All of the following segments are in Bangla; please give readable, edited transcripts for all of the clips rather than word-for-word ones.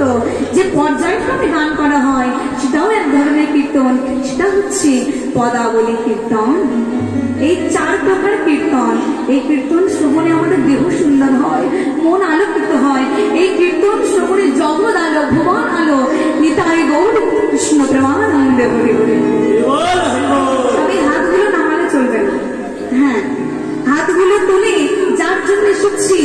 মতো যে পর্যায়ক্রমে গান করা হয় সেটাও এক ধরনের কীর্তন, সেটা হচ্ছে পদাবলী কীর্তন। এই 4 প্রকার কীর্তন, এই কীর্তন শ্রবণে আমাদের দেহ সুন্দর হয়, মন আলোকিত হয়। এই কীর্তন শ্রবণে জগৎ আলো, ভুবন আলো। নিতাই গৌর কৃষ্ণ প্রেমানন্দে হরি হরি। তবে হাতগুলো নামালে চলবে না। হ্যাঁ, হাতগুলো তুলে যার জন্য এসেছি,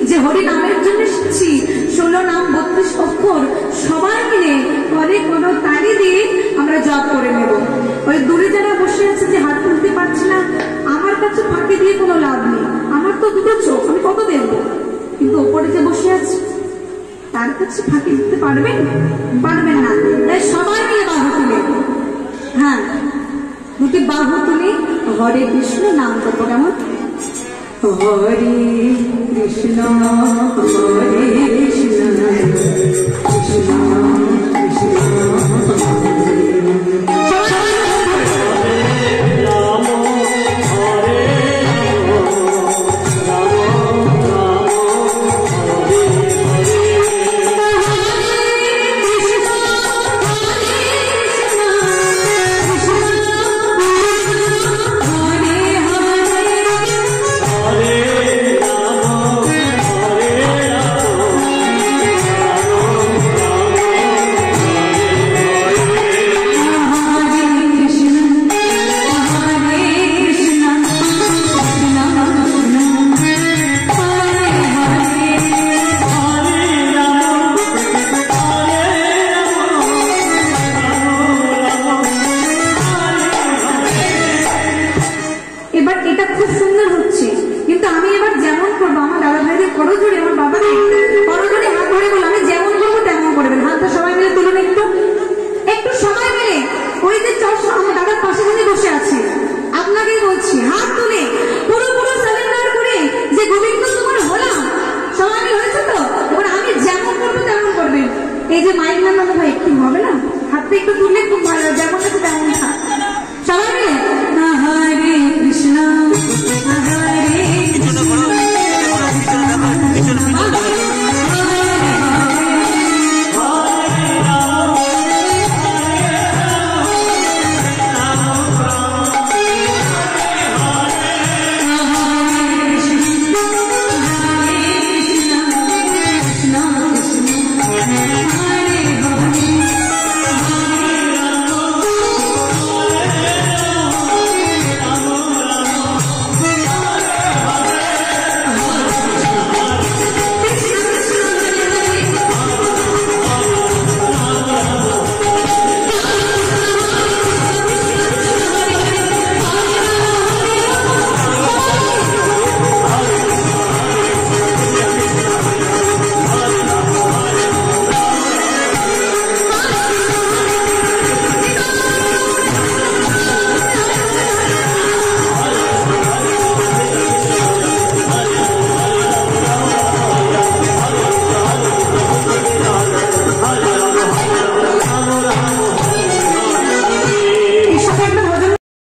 যে হরি নামের জন্য এসেছি, 16 নাম 32 অক্ষর সবাই মিলে ঘরে কোনো তালি দিয়ে আমরা জপ করে নেব। ওই দূরে যারা বসে আছে যে হাত তুলতে পারছে না, আমার কাছে ফাঁকি দিয়ে কোনো লাভ নেই। আমার তো 2টো চোখ, আমি কত দেখবো? কিন্তু ওপরে যে বসে আছে তার কাছে ফাঁকি দিতে পারবেন? পারবেন না। তাই সবাই মিলে বাহু তুলে, হ্যাঁ 2টি বাহু তুলে হরে কৃষ্ণ নাম করবো। কেমন? হরে কৃষ্ণ হরে কৃষ্ণ কৃষ্ণ কৃষ্ণ এই যে মাইক না ভাই একটু হবে না, হাতে একটু তুললে খুব ভালো, যেমন আছে তেমন থাক।